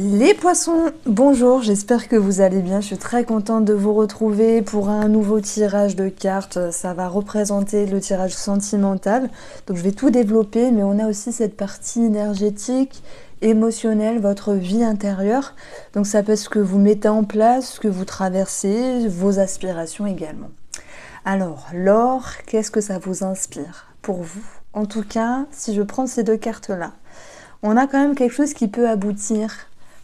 Les poissons, bonjour, j'espère que vous allez bien. Je suis très contente de vous retrouver pour un nouveau tirage de cartes. Ça va représenter le tirage sentimental. Donc je vais tout développer, mais on a aussi cette partie énergétique, émotionnelle, votre vie intérieure. Donc ça peut être ce que vous mettez en place, ce que vous traversez, vos aspirations également. Alors, l'or, qu'est-ce que ça vous inspire pour vous? En tout cas, si je prends ces deux cartes-là, on a quand même quelque chose qui peut aboutir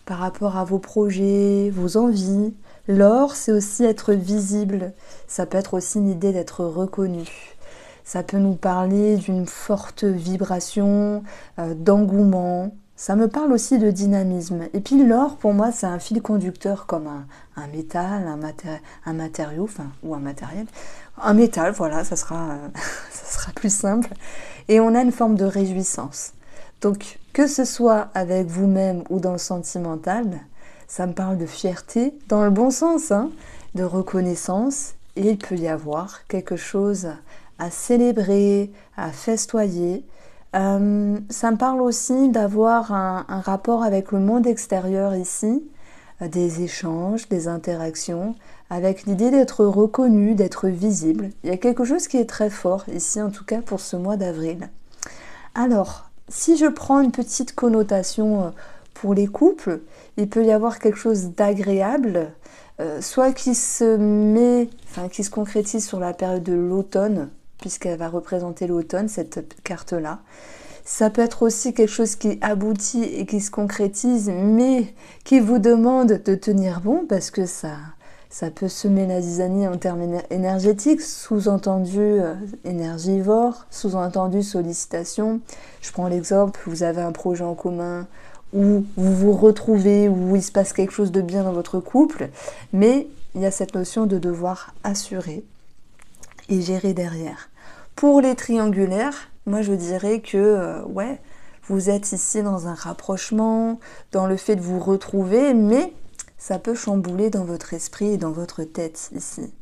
par rapport à vos projets, vos envies. L'or, c'est aussi être visible. Ça peut être aussi une idée d'être reconnu. Ça peut nous parler d'une forte vibration, d'engouement. Ça me parle aussi de dynamisme. Et puis l'or, pour moi, c'est un fil conducteur comme un métal, un matériau, enfin, ou un matériel. Un métal, voilà, ça sera plus simple. Et on a une forme de réjouissance. Donc, que ce soit avec vous-même ou dans le sentimental, ça me parle de fierté, dans le bon sens, hein, de reconnaissance, et il peut y avoir quelque chose à célébrer, à festoyer. Ça me parle aussi d'avoir un rapport avec le monde extérieur ici, des échanges, des interactions, avec l'idée d'être reconnu, d'être visible. Il y a quelque chose qui est très fort ici, en tout cas pour ce mois d'avril. Alors, si je prends une petite connotation pour les couples, il peut y avoir quelque chose d'agréable, soit qui se concrétise sur la période de l'automne, puisqu'elle va représenter l'automne, cette carte-là. Ça peut être aussi quelque chose qui aboutit et qui se concrétise, mais qui vous demande de tenir bon, parce que ça peut semer la zizanie en termes énergétiques, sous-entendu énergivore, sous-entendu sollicitation. Je prends l'exemple, vous avez un projet en commun, où vous vous retrouvez, où il se passe quelque chose de bien dans votre couple, mais il y a cette notion de devoir assurer et gérer derrière. Pour les triangulaires, moi je dirais que, vous êtes ici dans un rapprochement, dans le fait de vous retrouver, mais ça peut chambouler dans votre esprit et dans votre tête ici.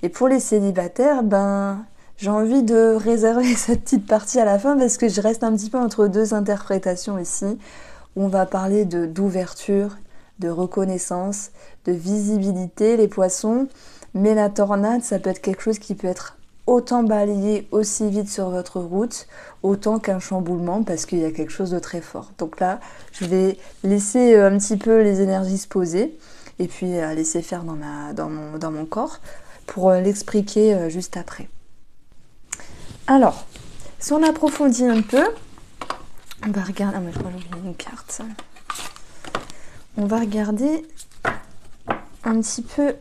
Et pour les célibataires, j'ai envie de réserver cette petite partie à la fin parce que je reste un petit peu entre deux interprétations ici, où on va parler d'ouverture, de reconnaissance, de visibilité, les poissons, mais la tornade, ça peut être quelque chose qui peut être autant balayé aussi vite sur votre route, autant qu'un chamboulement, parce qu'il y a quelque chose de très fort. Donc là, je vais laisser un petit peu les énergies se poser, et puis laisser faire dans mon corps, pour l'expliquer juste après. Alors, si on approfondit un peu, on va regarder... Ah, mais je crois que j'ai oublié une carte. On va regarder un petit peu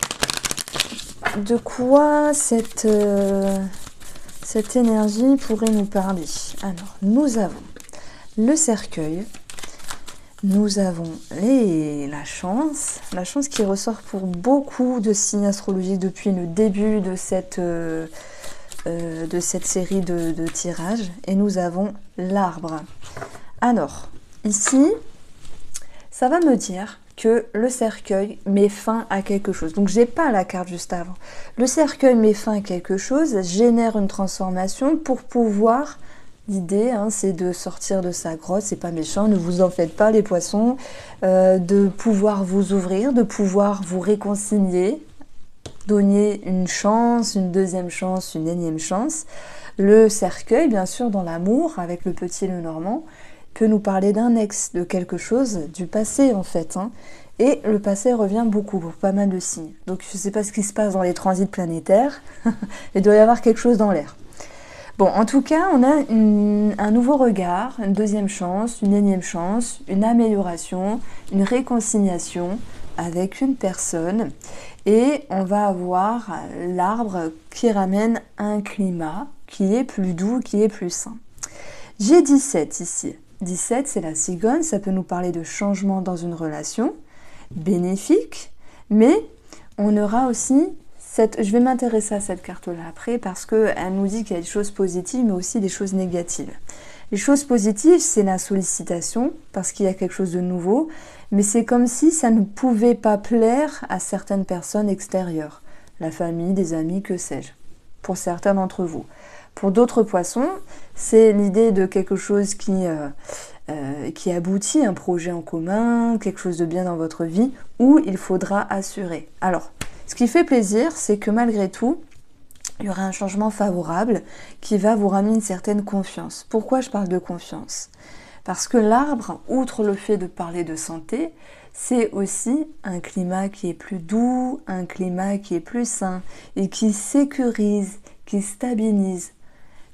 de quoi cette énergie pourrait nous parler. Alors, nous avons le cercueil, nous avons la chance qui ressort pour beaucoup de signes astrologiques depuis le début de cette série de tirages, et nous avons l'arbre. Alors, ici, ça va me dire que le cercueil met fin à quelque chose. Donc, j'ai pas la carte juste avant. Le cercueil met fin à quelque chose, génère une transformation pour pouvoir... L'idée, c'est de sortir de sa grotte, c'est pas méchant, ne vous en faites pas les poissons, de pouvoir vous ouvrir, de pouvoir vous réconcilier, donner une chance, une deuxième chance, une énième chance. Le cercueil, bien sûr, dans l'amour, avec le petit Lenormand, peut nous parler d'un ex, de quelque chose du passé en fait. Et le passé revient beaucoup pour pas mal de signes. Donc je ne sais pas ce qui se passe dans les transits planétaires, il doit y avoir quelque chose dans l'air. Bon, en tout cas, on a un nouveau regard, une deuxième chance, une énième chance, une amélioration, une réconciliation avec une personne. Et on va avoir l'arbre qui ramène un climat qui est plus doux, qui est plus sain. J'ai 17 ici. 17, c'est la cigogne, ça peut nous parler de changement dans une relation, bénéfique, mais on aura aussi... Je vais m'intéresser à cette carte-là après parce qu'elle nous dit qu'il y a des choses positives mais aussi des choses négatives. Les choses positives, c'est la sollicitation parce qu'il y a quelque chose de nouveau, mais c'est comme si ça ne pouvait pas plaire à certaines personnes extérieures, la famille, des amis, que sais-je, pour certains d'entre vous. Pour d'autres poissons, c'est l'idée de quelque chose qui aboutit, un projet en commun, quelque chose de bien dans votre vie, où il faudra assurer. Alors, ce qui fait plaisir, c'est que malgré tout, il y aura un changement favorable qui va vous ramener une certaine confiance. Pourquoi je parle de confiance? Parce que l'arbre, outre le fait de parler de santé, c'est aussi un climat qui est plus doux, un climat qui est plus sain et qui sécurise, qui stabilise.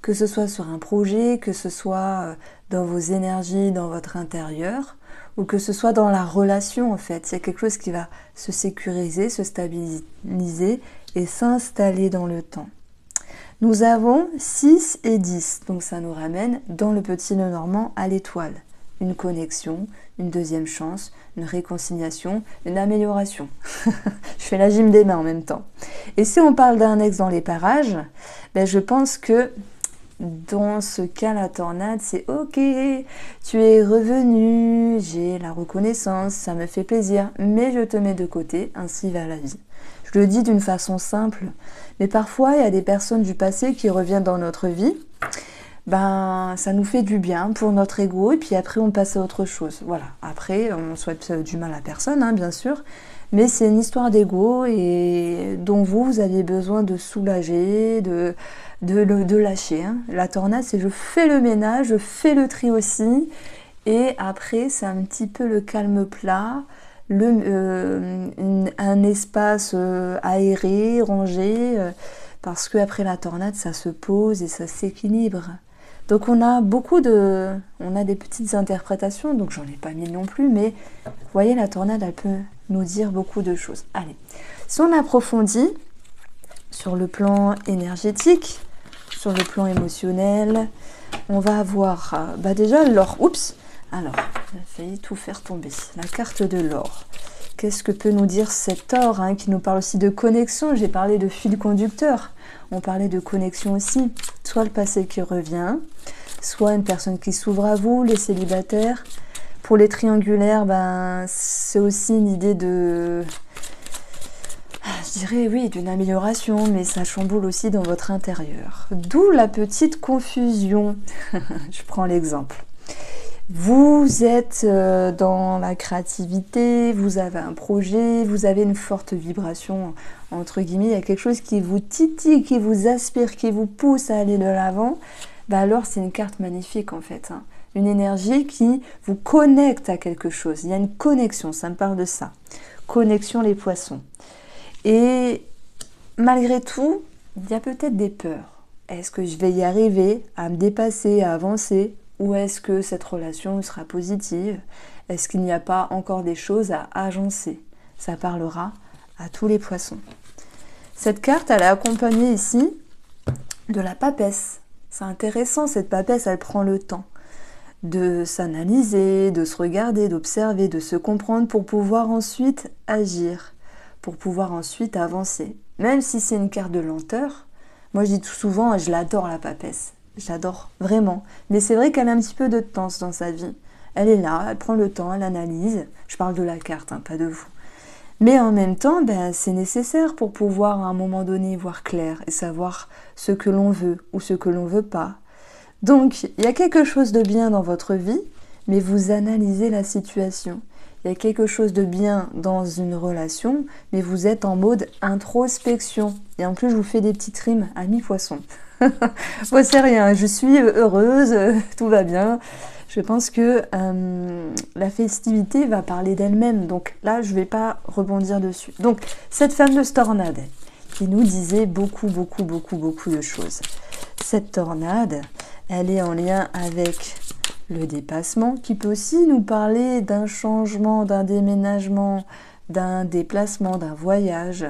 Que ce soit sur un projet, que ce soit dans vos énergies, dans votre intérieur, ou que ce soit dans la relation en fait. Il y a quelque chose qui va se sécuriser, se stabiliser et s'installer dans le temps. Nous avons 6 et 10, donc ça nous ramène dans le petit nœud normand à l'étoile. Une connexion, une deuxième chance, une réconciliation, une amélioration. Je fais la gym des mains en même temps. Et si on parle d'un ex dans les parages, je pense que dans ce cas, la tornade, c'est ok, tu es revenu, j'ai la reconnaissance, ça me fait plaisir, mais je te mets de côté, ainsi va la vie. Je le dis d'une façon simple, mais parfois il y a des personnes du passé qui reviennent dans notre vie, ça nous fait du bien pour notre ego, et puis après on passe à autre chose. Voilà, après on souhaite du mal à personne, bien sûr, mais c'est une histoire d'ego et dont vous avez besoin de soulager, de lâcher. La tornade, c'est je fais le ménage, je fais le tri aussi, et après c'est un petit peu le calme plat, un espace aéré, rangé, parce qu'après la tornade, ça se pose et ça s'équilibre. Donc on a des petites interprétations, donc j'en ai pas mis non plus, mais vous voyez, la tornade, elle peut nous dire beaucoup de choses. Allez, si on approfondit sur le plan énergétique, sur le plan émotionnel, on va avoir déjà l'or. Oups, alors, j'ai failli tout faire tomber. La carte de l'or. Qu'est-ce que peut nous dire cet or qui nous parle aussi de connexion? J'ai parlé de fil conducteur. On parlait de connexion aussi. Soit le passé qui revient, soit une personne qui s'ouvre à vous, les célibataires. Pour les triangulaires, c'est aussi une idée de... Je dirais oui, d'une amélioration, mais ça chamboule aussi dans votre intérieur. D'où la petite confusion. Je prends l'exemple. Vous êtes dans la créativité, vous avez un projet, vous avez une forte vibration, entre guillemets, il y a quelque chose qui vous titille, qui vous aspire, qui vous pousse à aller de l'avant, alors c'est une carte magnifique en fait. Une énergie qui vous connecte à quelque chose. Il y a une connexion, ça me parle de ça. Connexion les poissons. Et malgré tout, il y a peut-être des peurs. Est-ce que je vais y arriver à me dépasser, à avancer? Ou est-ce que cette relation sera positive? Est-ce qu'il n'y a pas encore des choses à agencer? Ça parlera à tous les poissons. Cette carte, elle est accompagnée ici de la papesse. C'est intéressant, cette papesse, elle prend le temps de s'analyser, de se regarder, d'observer, de se comprendre pour pouvoir ensuite agir, pour pouvoir ensuite avancer. Même si c'est une carte de lenteur, moi je dis tout souvent, je l'adore la papesse. J'adore, vraiment. Mais c'est vrai qu'elle a un petit peu de temps dans sa vie. Elle est là, elle prend le temps, elle analyse. Je parle de la carte, pas de vous. Mais en même temps, c'est nécessaire pour pouvoir à un moment donné voir clair et savoir ce que l'on veut ou ce que l'on veut pas. Donc, il y a quelque chose de bien dans votre vie, mais vous analysez la situation. Il y a quelque chose de bien dans une relation, mais vous êtes en mode introspection. Et en plus, je vous fais des petites rimes à mi-poisson. Bon, c'est rien, je suis heureuse, tout va bien. Je pense que la festivité va parler d'elle-même, donc là, je ne vais pas rebondir dessus. Donc, cette fameuse tornade qui nous disait beaucoup de choses. Cette tornade, elle est en lien avec le dépassement, qui peut aussi nous parler d'un changement, d'un déménagement, d'un déplacement, d'un voyage,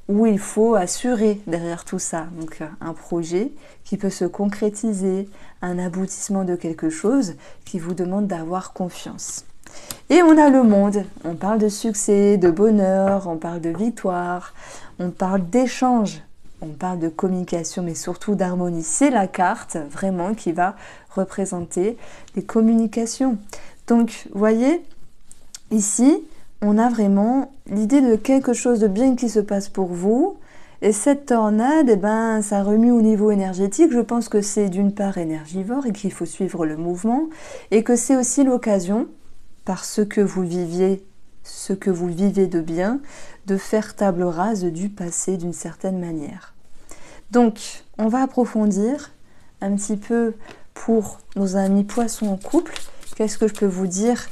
où il faut assurer derrière tout ça. Donc un projet qui peut se concrétiser, un aboutissement de quelque chose qui vous demande d'avoir confiance. Et on a le monde, on parle de succès, de bonheur, on parle de victoire, on parle d'échange, on parle de communication, mais surtout d'harmonie. C'est la carte vraiment qui va représenter les communications. Donc, vous voyez, ici, on a vraiment l'idée de quelque chose de bien qui se passe pour vous, Et cette tornade, eh ben, ça remue au niveau énergétique. Je pense que c'est d'une part énergivore et qu'il faut suivre le mouvement, et que c'est aussi l'occasion, par ce que vous vivez de bien, de faire table rase du passé d'une certaine manière. Donc, on va approfondir un petit peu pour nos amis poissons en couple. Qu'est-ce que je peux vous dire?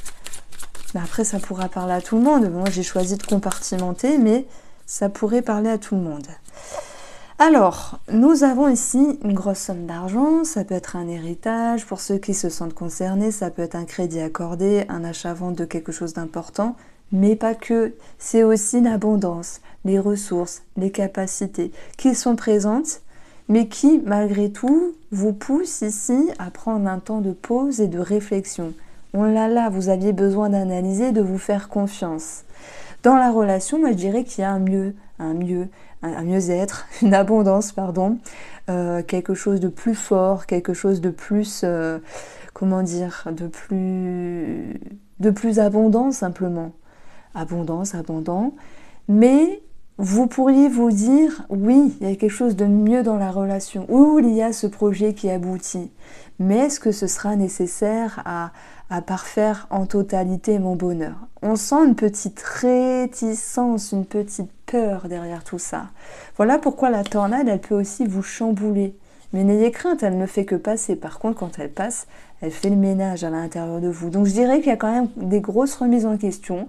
Après, ça pourra parler à tout le monde. Moi, j'ai choisi de compartimenter, mais ça pourrait parler à tout le monde. Alors, nous avons ici une grosse somme d'argent. Ça peut être un héritage. Pour ceux qui se sentent concernés, ça peut être un crédit accordé, un achat-vente de quelque chose d'important. Mais pas que. C'est aussi l'abondance, les ressources, les capacités qui sont présentes, mais qui, malgré tout, vous poussent ici à prendre un temps de pause et de réflexion. Oh là là, vous aviez besoin d'analyser, de vous faire confiance. Dans la relation, moi je dirais qu'il y a un mieux-être, une abondance, pardon, quelque chose de plus fort, quelque chose de plus, de plus abondant simplement. Abondance, abondant, mais vous pourriez vous dire, oui, il y a quelque chose de mieux dans la relation, ou il y a ce projet qui aboutit, mais est-ce que ce sera nécessaire à parfaire en totalité mon bonheur? On sent une petite réticence, une petite peur derrière tout ça. Voilà pourquoi la tornade, elle peut aussi vous chambouler. Mais n'ayez crainte, elle ne fait que passer. Par contre, quand elle passe, elle fait le ménage à l'intérieur de vous. Donc je dirais qu'il y a quand même des grosses remises en question,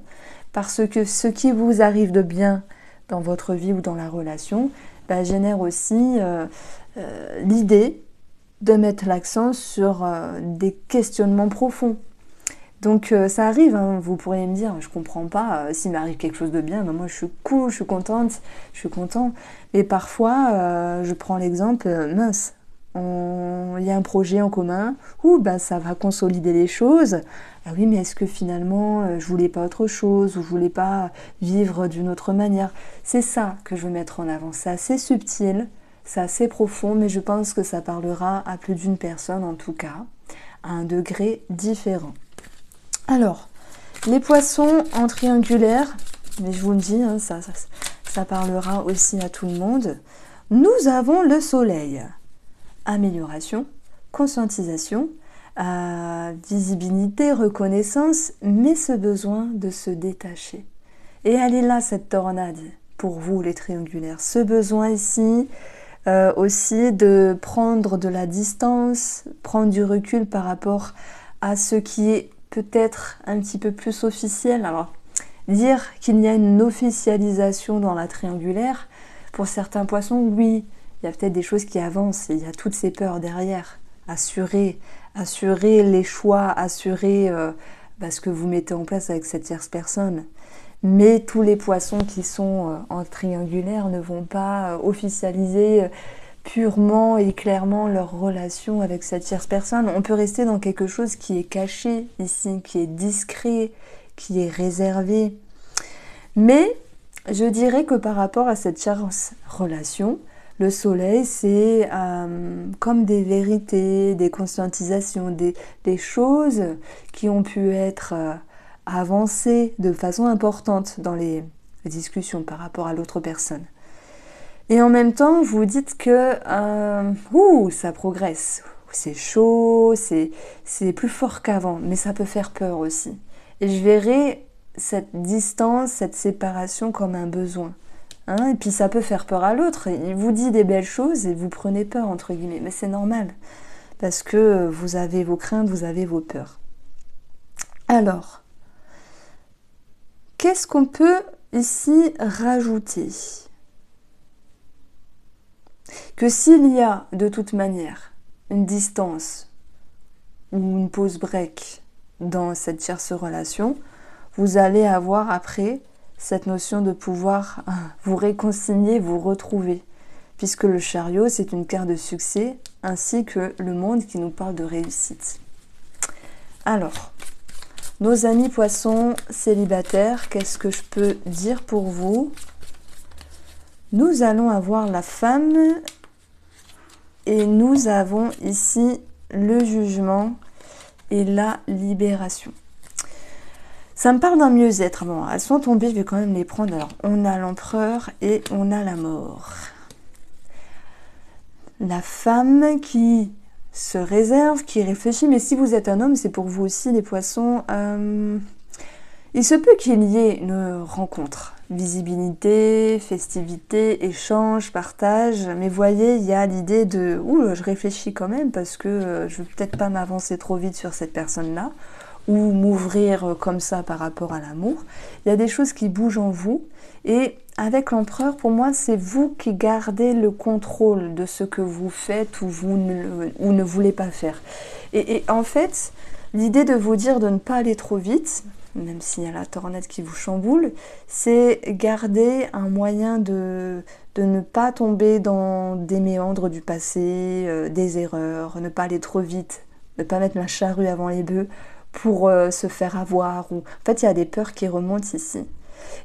parce que ce qui vous arrive de bien dans votre vie ou dans la relation génère aussi l'idée de mettre l'accent sur des questionnements profonds. Donc ça arrive, hein, vous pourriez me dire, je comprends pas, s'il m'arrive quelque chose de bien, moi je suis cool, je suis contente, je suis content. Et parfois, je prends l'exemple, mince, il y a un projet en commun, ça va consolider les choses. Ah oui, mais est-ce que finalement, je voulais pas autre chose, ou je voulais pas vivre d'une autre manière? C'est ça que je veux mettre en avant. C'est assez subtil, c'est assez profond, mais je pense que ça parlera à plus d'une personne, en tout cas, à un degré différent. Alors, les poissons en triangulaire, mais je vous le dis, hein, ça parlera aussi à tout le monde. Nous avons le soleil. Amélioration, conscientisation, visibilité, reconnaissance, mais ce besoin de se détacher. Et elle est là, cette tornade, pour vous les triangulaires. Ce besoin ici, aussi de prendre de la distance, prendre du recul par rapport à ce qui est peut-être un petit peu plus officiel. Alors, dire qu'il y a une officialisation dans la triangulaire, pour certains poissons, oui, il y a peut-être des choses qui avancent, et il y a toutes ces peurs derrière. Assurer les choix, assurer ce que vous mettez en place avec cette tierce personne. Mais tous les poissons qui sont en triangulaire ne vont pas officialiser purement et clairement leur relation avec cette tierce personne. On peut rester dans quelque chose qui est caché ici, qui est discret, qui est réservé. Mais je dirais que par rapport à cette tierce relation, le soleil, c'est comme des vérités, des conscientisations, des choses qui ont pu être avancées de façon importante dans les discussions par rapport à l'autre personne. Et en même temps, vous dites que ça progresse, c'est chaud, c'est plus fort qu'avant, mais ça peut faire peur aussi. Et je verrai cette distance, cette séparation comme un besoin. Et puis ça peut faire peur à l'autre. Il vous dit des belles choses et vous prenez peur, entre guillemets. Mais c'est normal, parce que vous avez vos craintes, vous avez vos peurs. Alors, qu'est-ce qu'on peut ici rajouter? Que s'il y a de toute manière une distance ou une pause break dans cette tierce relation, vous allez avoir après cette notion de pouvoir vous réconcilier, vous retrouver. Puisque le chariot, c'est une carte de succès, ainsi que le monde qui nous parle de réussite. Alors, nos amis poissons célibataires, qu'est-ce que je peux dire pour vous? Nous allons avoir la femme et nous avons ici le jugement et la libération. Ça me parle d'un mieux-être. Bon, elles sont tombées, je vais quand même les prendre. Alors, on a l'empereur et on a la mort. La femme qui se réserve, qui réfléchit, mais si vous êtes un homme, c'est pour vous aussi, les poissons. Il se peut qu'il y ait une rencontre, visibilité, festivité, échange, partage, mais voyez, il y a l'idée de « Ouh, je réfléchis quand même parce que je ne veux peut-être pas m'avancer trop vite sur cette personne-là » ou m'ouvrir comme ça par rapport à l'amour. Il y a des choses qui bougent en vous et avec l'empereur, pour moi, c'est vous qui gardez le contrôle de ce que vous faites ou ne voulez pas faire. Et en fait, l'idée de vous dire de ne pas aller trop vite, même s'il y a la tornade qui vous chamboule, c'est garder un moyen de ne pas tomber dans des méandres du passé, des erreurs, ne pas aller trop vite, ne pas mettre la charrue avant les bœufs pour se faire avoir. En fait, il y a des peurs qui remontent ici.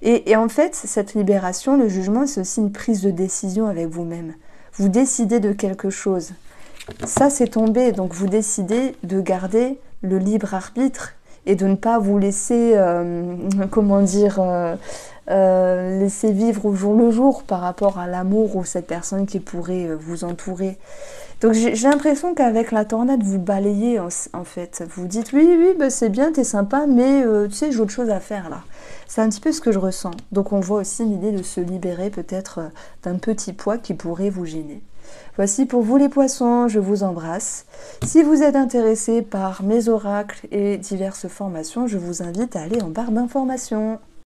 Et en fait, cette libération, le jugement, c'est aussi une prise de décision avec vous-même. Vous décidez de quelque chose. Ça, c'est tombé, donc vous décidez de garder le libre arbitre et de ne pas vous laisser, laisser vivre au jour le jour par rapport à l'amour ou cette personne qui pourrait vous entourer. Donc j'ai l'impression qu'avec la tornade, vous balayez en fait. Vous dites oui, bah, c'est bien, t'es sympa, mais tu sais, j'ai autre chose à faire là. C'est un petit peu ce que je ressens. Donc on voit aussi l'idée de se libérer peut-être d'un petit poids qui pourrait vous gêner. Voici pour vous les poissons, je vous embrasse. Si vous êtes intéressé par mes oracles et diverses formations, je vous invite à aller en barre d'informations.